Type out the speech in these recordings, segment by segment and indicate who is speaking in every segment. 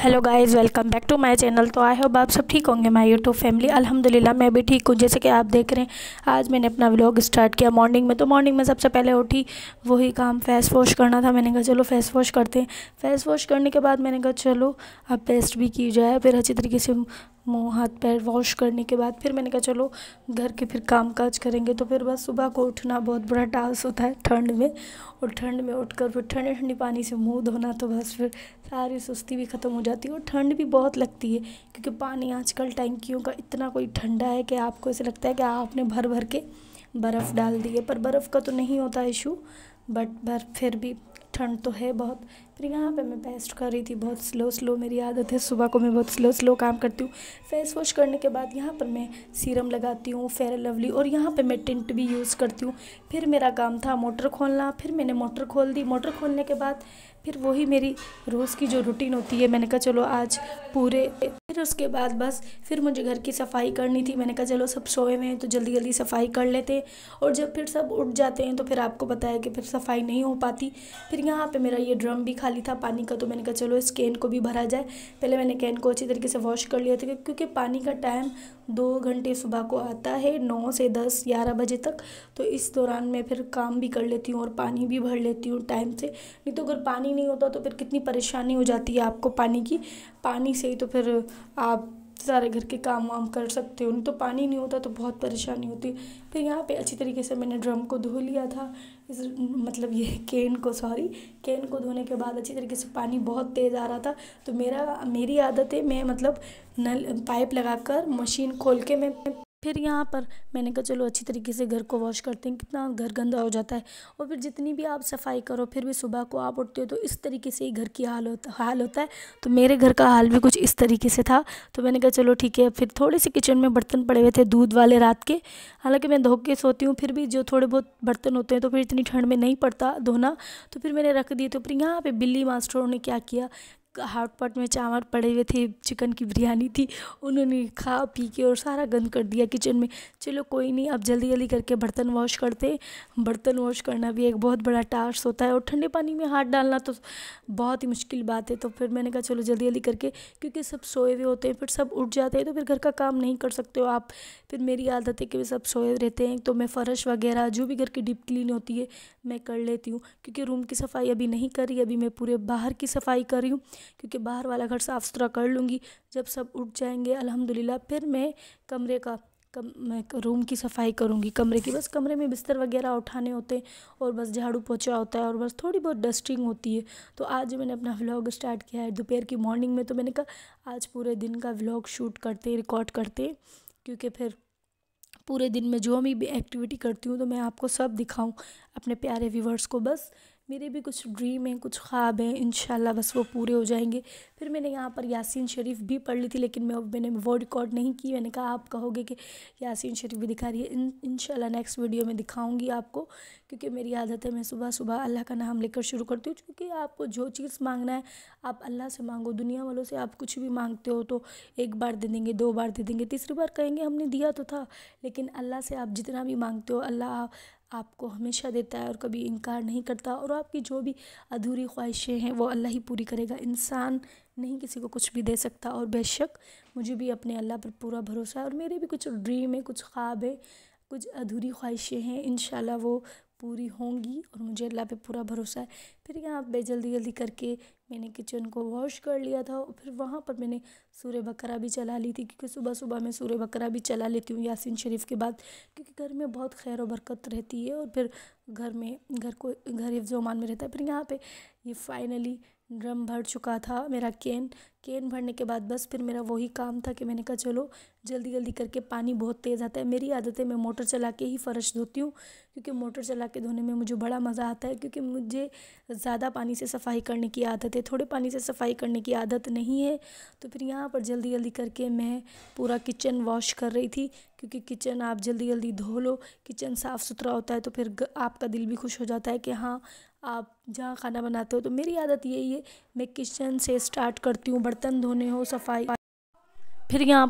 Speaker 1: Hello guys, welcome back to my channel. तो I hope आप सब ठीक होंगे। माय यूट्यूब फैमिली अल्हम्दुलिल्लाह मैं भी ठीक हूँ। जैसे कि आप देख रहे हैं आज मैंने अपना व्लॉग स्टार्ट किया मॉर्निंग में। तो मॉर्निंग में सबसे पहले उठी, वही काम फेस वॉश करना था। मैंने कहा चलो फेस वॉश करते हैं। फेस वॉश करने के बाद मैंने कहा चलो अब पेस्ट भी की जाए। फिर अच्छी तरीके से मुँह हाथ पैर वॉश करने के बाद फिर मैंने कहा चलो घर के फिर काम काज करेंगे। तो फिर बस सुबह को उठना बहुत बड़ा टास्क होता है ठंड में, और ठंड में उठकर फिर ठंडे ठंडे पानी से मुंह धोना, तो बस फिर सारी सुस्ती भी ख़त्म हो जाती है। और ठंड भी बहुत लगती है क्योंकि पानी आजकल टंकियों का इतना कोई ठंडा है कि आपको ऐसे लगता है कि आपने भर भर के बर्फ़ डाल दी है। पर बर्फ़ का तो नहीं होता इशू, बट फिर भी ठंड तो है बहुत। फिर यहाँ पे मैं पेस्ट कर रही थी बहुत स्लो। मेरी आदत है सुबह को मैं बहुत स्लो काम करती हूँ। फेस वॉश करने के बाद यहाँ पर मैं सीरम लगाती हूँ फेयर एंड लवली, और यहाँ पे मैं टिंट भी यूज़ करती हूँ। फिर मेरा काम था मोटर खोलना। फिर मैंने मोटर खोल दी। मोटर खोलने के बाद फिर वही मेरी रोज़ की जो रूटीन होती है, मैंने कहा चलो आज पूरे। फिर उसके बाद बस फिर मुझे घर की सफाई करनी थी। मैंने कहा चलो सब सोए हुए हैं तो जल्दी जल्दी सफाई कर लेते हैं। और जब फिर सब उठ जाते हैं तो फिर आपको पता है कि फिर सफाई नहीं हो पाती। फिर यहाँ पे मेरा ये ड्रम भी खाली था पानी का, तो मैंने कहा चलो इस कैन को भी भरा जाए। पहले मैंने कैन को अच्छी तरीके से वॉश कर लिया था क्योंकि पानी का टाइम 2 घंटे सुबह को आता है, 9 से 10 11 बजे तक। तो इस दौरान मैं फिर काम भी कर लेती हूँ और पानी भी भर लेती हूँ टाइम से। नहीं तो अगर पानी नहीं होता तो फिर कितनी परेशानी हो जाती है आपको पानी की। पानी से ही तो फिर आप सारे घर के काम वाम कर सकते हो, नहीं तो पानी नहीं होता तो बहुत परेशानी होती है। फिर यहाँ पे अच्छी तरीके से मैंने ड्रम को धो लिया था, मतलब ये कैन को धोने के बाद अच्छी तरीके से पानी बहुत तेज़ आ रहा था। तो मेरी आदत है, मैं मतलब नल पाइप लगाकर मशीन खोल के मैं फिर यहाँ पर मैंने कहा चलो अच्छी तरीके से घर को वॉश करते हैं, कितना घर गंदा हो जाता है। और फिर जितनी भी आप सफाई करो फिर भी सुबह को आप उठते हो तो इस तरीके से ही घर की हाल होता है। तो मेरे घर का हाल भी कुछ इस तरीके से था। तो मैंने कहा चलो ठीक है। फिर थोड़े से किचन में बर्तन पड़े हुए थे दूध वाले रात के, हालांकि मैं धो के सोती हूँ, फिर भी जो थोड़े बहुत बर्तन होते हैं तो फिर इतनी ठंड में नहीं पड़ता धोना, तो फिर मैंने रख दिए। तो फिर यहाँ पे बिल्ली मास्टरों ने क्या किया, हॉट पॉट में चावल पड़े हुए थे, चिकन की बिरयानी थी, उन्होंने खा पी के और सारा गंद कर दिया किचन में। चलो कोई नहीं, अब जल्दी जल्दी करके बर्तन वॉश करते। बर्तन वॉश करना भी एक बहुत बड़ा टास्क होता है और ठंडे पानी में हाथ डालना तो बहुत ही मुश्किल बात है। तो फिर मैंने कहा चलो जल्दी जल्दी करके, क्योंकि सब सोए हुए होते हैं, फिर सब उठ जाते हैं तो फिर घर का काम नहीं कर सकते हो आप। फिर मेरी आदत है कि वे सब सोए रहते हैं तो मैं फ़र्श वगैरह जो भी घर की डीप क्लीन होती है मैं कर लेती हूँ। क्योंकि रूम की सफाई अभी नहीं करी, अभी मैं पूरे बाहर की सफाई कर रही हूँ, क्योंकि बाहर वाला घर साफ़ सुथरा कर लूँगी जब सब उठ जाएंगे अल्हम्दुलिल्लाह। फिर मैं मैं रूम की सफाई करूँगी, कमरे की। बस कमरे में बिस्तर वगैरह उठाने होते हैं और बस झाड़ू पोछा होता है और बस थोड़ी बहुत डस्टिंग होती है। तो आज मैंने अपना व्लॉग स्टार्ट किया है दोपहर की मॉर्निंग में। तो मैंने कहा आज पूरे दिन का व्लॉग शूट करते रिकॉर्ड करते, क्योंकि फिर पूरे दिन में जो मैं भी एक्टिविटी करती हूँ तो मैं आपको सब दिखाऊं अपने प्यारे व्यूवर्स को। बस मेरे भी कुछ ड्रीम हैं, कुछ ख्वाब हैं, इंशाल्लाह बस वो पूरे हो जाएंगे। फिर मैंने यहाँ पर यासीन शरीफ भी पढ़ ली थी, लेकिन मैंने वो रिकॉर्ड नहीं की। मैंने कहा आप कहोगे कि यासीन शरीफ भी दिखा रही है, इंशाल्लाह नेक्स्ट वीडियो में दिखाऊंगी आपको। क्योंकि मेरी आदत है मैं सुबह सुबह अल्लाह का नाम लेकर शुरू करती हूँ। क्योंकि आपको जो चीज़ मांगना है आप अल्लाह से मांगो। दुनिया वालों से आप कुछ भी मांगते हो तो 1 बार दे देंगे, 2 बार दे देंगे, तीसरी बार कहेंगे हमने दिया तो था। लेकिन अल्लाह से आप जितना भी मांगते हो अल्लाह आपको हमेशा देता है और कभी इनकार नहीं करता। और आपकी जो भी अधूरी ख्वाहिशें हैं वो अल्लाह ही पूरी करेगा, इंसान नहीं किसी को कुछ भी दे सकता। और बेशक मुझे भी अपने अल्लाह पर पूरा भरोसा है और मेरे भी कुछ ड्रीम है, कुछ ख्वाब है, कुछ अधूरी ख्वाहिशें हैं, इंशाल्लाह वो पूरी होंगी और मुझे अल्लाह पे पूरा भरोसा है। फिर यहाँ पे जल्दी जल्दी करके मैंने किचन को वॉश कर लिया था। और फिर वहाँ पर मैंने सूरह बकरा भी चला ली थी, क्योंकि सुबह सुबह मैं सूरह बकरा भी चला लेती हूँ यासीन शरीफ के बाद, क्योंकि घर में बहुत खैर व बरकत रहती है और फिर घर हिफ्ज़-ओ-मान में रहता है। फिर यहाँ पे ये फाइनली ड्रम भर चुका था मेरा। कैन भरने के बाद बस फिर मेरा वही काम था कि मैंने कहा चलो जल्दी जल्दी करके, पानी बहुत तेज़ आता है। मेरी आदत है मैं मोटर चला के ही फ़र्श धोती हूँ, क्योंकि मोटर चला के धोने में मुझे बड़ा मज़ा आता है। क्योंकि मुझे ज़्यादा पानी से सफाई करने की आदत है, थोड़े पानी से सफाई करने की आदत नहीं है। तो फिर यहाँ पर जल्दी जल्दी करके मैं पूरा किचन वॉश कर रही थी, क्योंकि किचन आप जल्दी जल्दी धो लो, किचन साफ़ सुथरा होता है तो फिर आपका दिल भी खुश हो जाता है कि हाँ आप जहाँ खाना बनाते हो। तो मेरी आदत यही है, मैं किचन से स्टार्ट करती हूँ, बर्तन धोने हो, सफाई। फिर यहाँ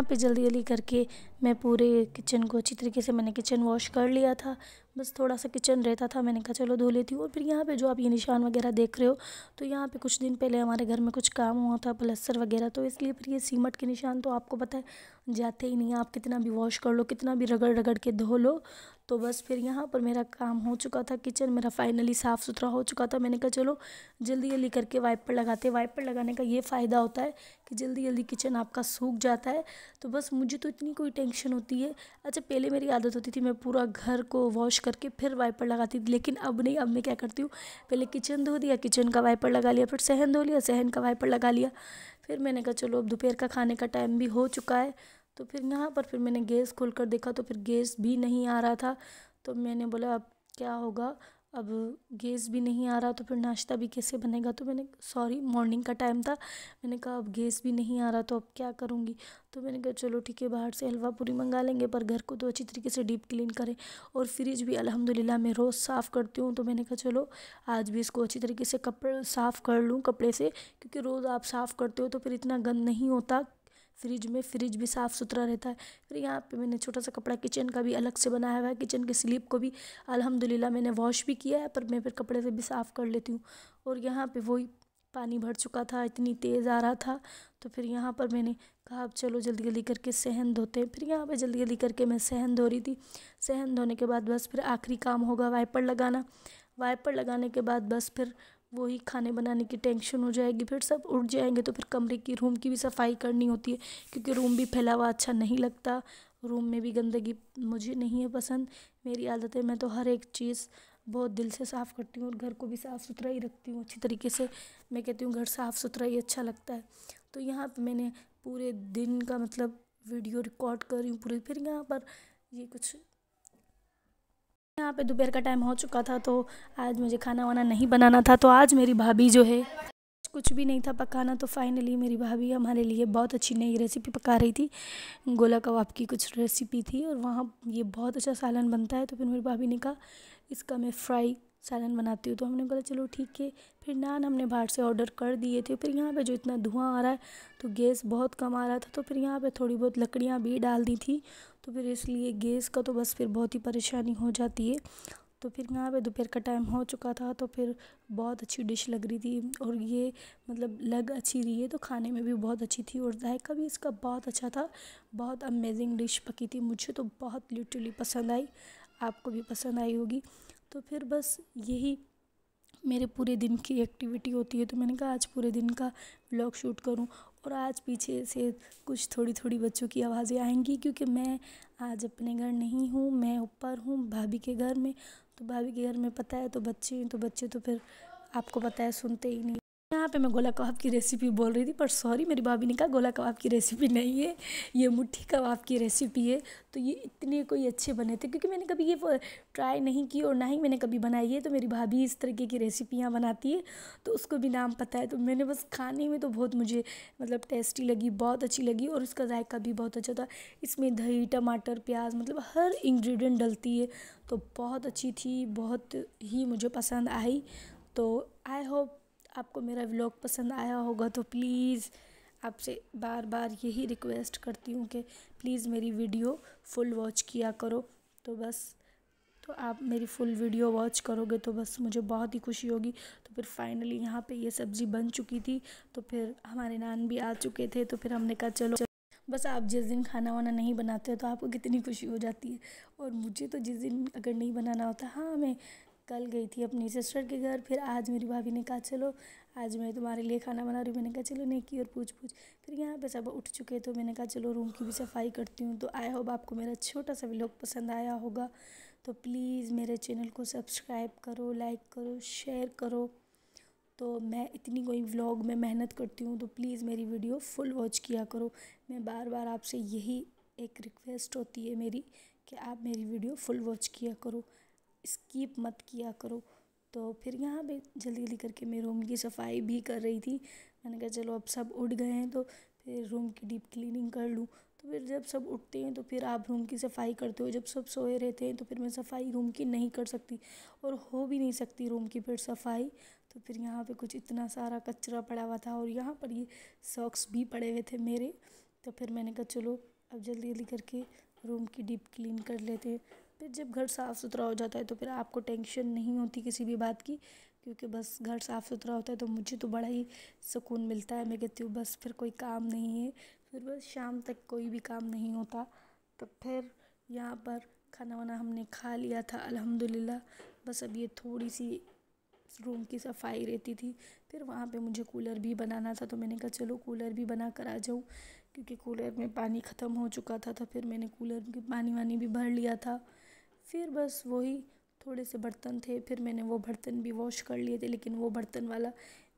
Speaker 1: पे जल्दी जल्दी करके मैं पूरे किचन को अच्छी तरीके से मैंने किचन वॉश कर लिया था। बस थोड़ा सा किचन रहता था, मैंने कहा चलो धो लेती हूँ। और फिर यहाँ पे जो आप ये निशान वगैरह देख रहे हो, तो यहाँ पे कुछ दिन पहले हमारे घर में कुछ काम हुआ था, प्लस्तर वगैरह, तो इसलिए फिर ये सीमट के निशान तो आपको पता है जाते ही नहीं, आप कितना भी वॉश कर लो, कितना भी रगड़ रगड़ के धो लो। तो बस फिर यहाँ पर मेरा काम हो चुका था, किचन मेरा फाइनली साफ़ सुथरा हो चुका था। मैंने कहा चलो जल्दी जल्दी करके वाइपर लगाते। वाइपर लगाने का ये फ़ायदा होता है कि जल्दी जल्दी किचन आपका सूख जाता है। तो बस मुझे तो इतनी कोई टेंशन होती है। अच्छा, पहले मेरी आदत होती थी मैं पूरा घर को वॉश करके फिर वाइपर लगाती थी, लेकिन अब नहीं। अब मैं क्या करती हूँ, पहले किचन धो दिया, किचन का वाइपर लगा लिया, फिर सहन धो लिया, सहन का वाइपर लगा लिया। फिर मैंने कहा चलो अब दोपहर का खाने का टाइम भी हो चुका है। तो फिर यहाँ पर फिर मैंने गैस खोल कर देखा तो फिर गैस भी नहीं आ रहा था। तो मैंने बोला अब क्या होगा, अब गैस भी नहीं आ रहा तो फिर नाश्ता भी कैसे बनेगा। तो मैंने मॉर्निंग का टाइम था, मैंने कहा अब गैस भी नहीं आ रहा तो अब क्या करूँगी। तो मैंने कहा चलो ठीक है, बाहर से हलवा पूरी मंगा लेंगे, पर घर को तो अच्छी तरीके से डीप क्लीन करें। और फ्रिज भी अल्हम्दुलिल्लाह मैं रोज़ साफ़ करती हूँ। तो मैंने कहा चलो आज भी इसको अच्छी तरीके से कपड़े साफ़ कर लूँ कपड़े से, क्योंकि रोज़ आप साफ़ करते हो तो फिर इतना गंद नहीं होता फ्रिज में, फ्रिज भी साफ़ सुथरा रहता है। फिर यहाँ पे मैंने छोटा सा कपड़ा किचन का भी अलग से बनाया हुआ है, किचन के स्लीप को भी अल्हम्दुलिल्लाह मैंने वॉश भी किया है, पर मैं फिर कपड़े से भी साफ़ कर लेती हूँ। और यहाँ पे वही पानी भर चुका था, इतनी तेज़ आ रहा था। तो फिर यहाँ पर मैंने कहा अब चलो जल्दी जल्दी करके सहन धोते हैं। फिर यहाँ पे जल्दी जल्दी करके मैं सहन धो रही थी। सहन धोने के बाद बस फिर आखिरी काम होगा वाइपर लगाना। वाइपर लगाने के बाद बस फिर वही खाने बनाने की टेंशन हो जाएगी, फिर सब उठ जाएंगे। तो फिर कमरे की, रूम की भी सफाई करनी होती है, क्योंकि रूम भी फैला हुआ अच्छा नहीं लगता। रूम में भी गंदगी मुझे नहीं है पसंद। मेरी आदत है, मैं तो हर एक चीज़ बहुत दिल से साफ़ करती हूँ और घर को भी साफ़ सुथरा ही रखती हूँ अच्छी तरीके से। मैं कहती हूँ घर साफ़ सुथरा ही अच्छा लगता है। तो यहाँ पे मैंने पूरे दिन का मतलब वीडियो रिकॉर्ड कर रही हूँ पूरे। फिर यहाँ पर ये कुछ, यहाँ पे दोपहर का टाइम हो चुका था, तो आज मुझे खाना वाना नहीं बनाना था। तो आज मेरी भाभी जो है, कुछ भी नहीं था पकाना, तो फाइनली मेरी भाभी हमारे लिए बहुत अच्छी नई रेसिपी पका रही थी। गोला कबाब की कुछ रेसिपी थी और वहाँ ये बहुत अच्छा सालन बनता है। तो फिर मेरी भाभी ने कहा इसका मैं फ्राई सालन बनाती हूँ। तो हमने बोला चलो ठीक है। फिर नान हमने बाहर से ऑर्डर कर दिए थे। फिर यहाँ पे जो इतना धुआं आ रहा है तो गैस बहुत कम आ रहा था, तो फिर यहाँ पे थोड़ी बहुत लकड़ियाँ भी डाल दी थी। तो फिर इसलिए गैस का तो बस फिर बहुत ही परेशानी हो जाती है। तो फिर यहाँ पे दोपहर का टाइम हो चुका था, तो फिर बहुत अच्छी डिश लग रही थी। और ये मतलब लग अच्छी रही है तो खाने में भी बहुत अच्छी थी और जायका भी इसका बहुत अच्छा था। बहुत अमेजिंग डिश पकी थी, मुझे तो बहुत लिटरली पसंद आई, आपको भी पसंद आई होगी। तो फिर बस यही मेरे पूरे दिन की एक्टिविटी होती है। तो मैंने कहा आज पूरे दिन का व्लॉग शूट करूं। और आज पीछे से कुछ थोड़ी थोड़ी बच्चों की आवाज़ें आएंगी, क्योंकि मैं आज अपने घर नहीं हूँ, मैं ऊपर हूँ भाभी के घर में। तो भाभी के घर में पता है तो बच्चे हैं, तो बच्चे तो फिर आपको पता है सुनते ही नहीं। यहाँ पे मैं गोला कबाब की रेसिपी बोल रही थी, पर सॉरी मेरी भाभी ने कहा गोला कबाब की रेसिपी नहीं है, ये मुट्ठी कबाब की रेसिपी है। तो ये इतने कोई अच्छे बने थे, क्योंकि मैंने कभी ये ट्राई नहीं की और ना ही मैंने कभी बनाई है। तो मेरी भाभी इस तरीके की रेसिपियाँ बनाती है तो उसको भी नाम पता है। तो मैंने बस खाने में तो बहुत मुझे मतलब टेस्टी लगी, बहुत अच्छी लगी और इसका जायका भी बहुत अच्छा था। इसमें दही, टमाटर, प्याज, मतलब हर इंग्रेडिएंट डलती है, तो बहुत अच्छी थी, बहुत ही मुझे पसंद आई। तो आई होप आपको मेरा व्लॉग पसंद आया होगा। तो प्लीज़ आपसे बार बार यही रिक्वेस्ट करती हूँ कि प्लीज़ मेरी वीडियो फुल वॉच किया करो। तो बस, तो आप मेरी फुल वीडियो वॉच करोगे तो बस मुझे बहुत ही खुशी होगी। तो फिर फाइनली यहाँ पे ये सब्ज़ी बन चुकी थी, तो फिर हमारे नान भी आ चुके थे। तो फिर हमने कहा चलो, बस आप जिस दिन खाना वाना नहीं बनाते हो तो आपको कितनी खुशी हो जाती है। और मुझे तो जिस दिन अगर नहीं बनाना होता, हाँ मैं कल गई थी अपनी सिस्टर के घर, फिर आज मेरी भाभी ने कहा चलो आज मैं तुम्हारे लिए खाना बना रही हूँ। मैंने कहा चलो नेकी और पूछ पूछ। फिर यहाँ पे सब उठ चुके, तो मैंने कहा चलो रूम की भी सफाई करती हूँ। तो आई होप आपको मेरा छोटा सा व्लॉग पसंद आया होगा। तो प्लीज़ मेरे चैनल को सब्सक्राइब करो, लाइक करो, शेयर करो। तो मैं इतनी कोई व्लॉग में मेहनत करती हूँ, तो प्लीज़ मेरी वीडियो फुल वॉच किया करो। मैं बार बार आपसे यही एक रिक्वेस्ट होती है मेरी कि आप मेरी वीडियो फुल वॉच किया करो, स्किप मत किया करो। तो फिर यहाँ पे जल्दी जल्दी करके मैं रूम की सफाई भी कर रही थी। मैंने कहा चलो अब सब उठ गए हैं तो फिर रूम की डीप क्लीनिंग कर लूँ। तो फिर जब सब उठते हैं तो फिर आप रूम की सफाई करते हो, जब सब सोए रहते हैं तो फिर मैं सफाई रूम की नहीं कर सकती और हो भी नहीं सकती रूम की फिर सफाई। तो फिर यहाँ पे कुछ इतना सारा कचरा पड़ा हुआ था और यहाँ पर ये सॉक्स भी पड़े हुए थे मेरे। तो फिर मैंने कहा चलो अब जल्दी जल्दी करके रूम की डीप क्लीन कर लेते हैं। फिर जब घर साफ़ सुथरा हो जाता है तो फिर आपको टेंशन नहीं होती किसी भी बात की, क्योंकि बस घर साफ़ सुथरा होता है तो मुझे तो बड़ा ही सुकून मिलता है। मैं कहती हूँ बस फिर कोई काम नहीं है, फिर बस शाम तक कोई भी काम नहीं होता। तो फिर यहाँ पर खाना वाना हमने खा लिया था अल्हम्दुलिल्लाह। बस अब ये थोड़ी सी रूम की सफाई रहती थी। फिर वहाँ पे मुझे कूलर भी बनाना था, तो मैंने कहा चलो कूलर भी बना कर आ जाऊँ, क्योंकि कूलर में पानी ख़त्म हो चुका था। तो फिर मैंने कूलर में पानी वानी भी भर लिया था। फिर बस वही थोड़े से बर्तन थे, फिर मैंने वो बर्तन भी वॉश कर लिए थे, लेकिन वो बर्तन वाला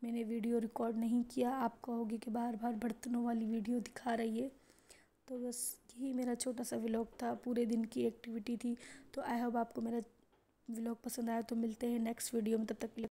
Speaker 1: मैंने वीडियो रिकॉर्ड नहीं किया। आप कहोगे कि बार बार बर्तनों वाली वीडियो दिखा रही है। तो बस यही मेरा छोटा सा व्लॉग था, पूरे दिन की एक्टिविटी थी। तो आई होप आपको मेरा व्लॉग पसंद आया। तो मिलते हैं नेक्स्ट वीडियो में, तब तक के लिए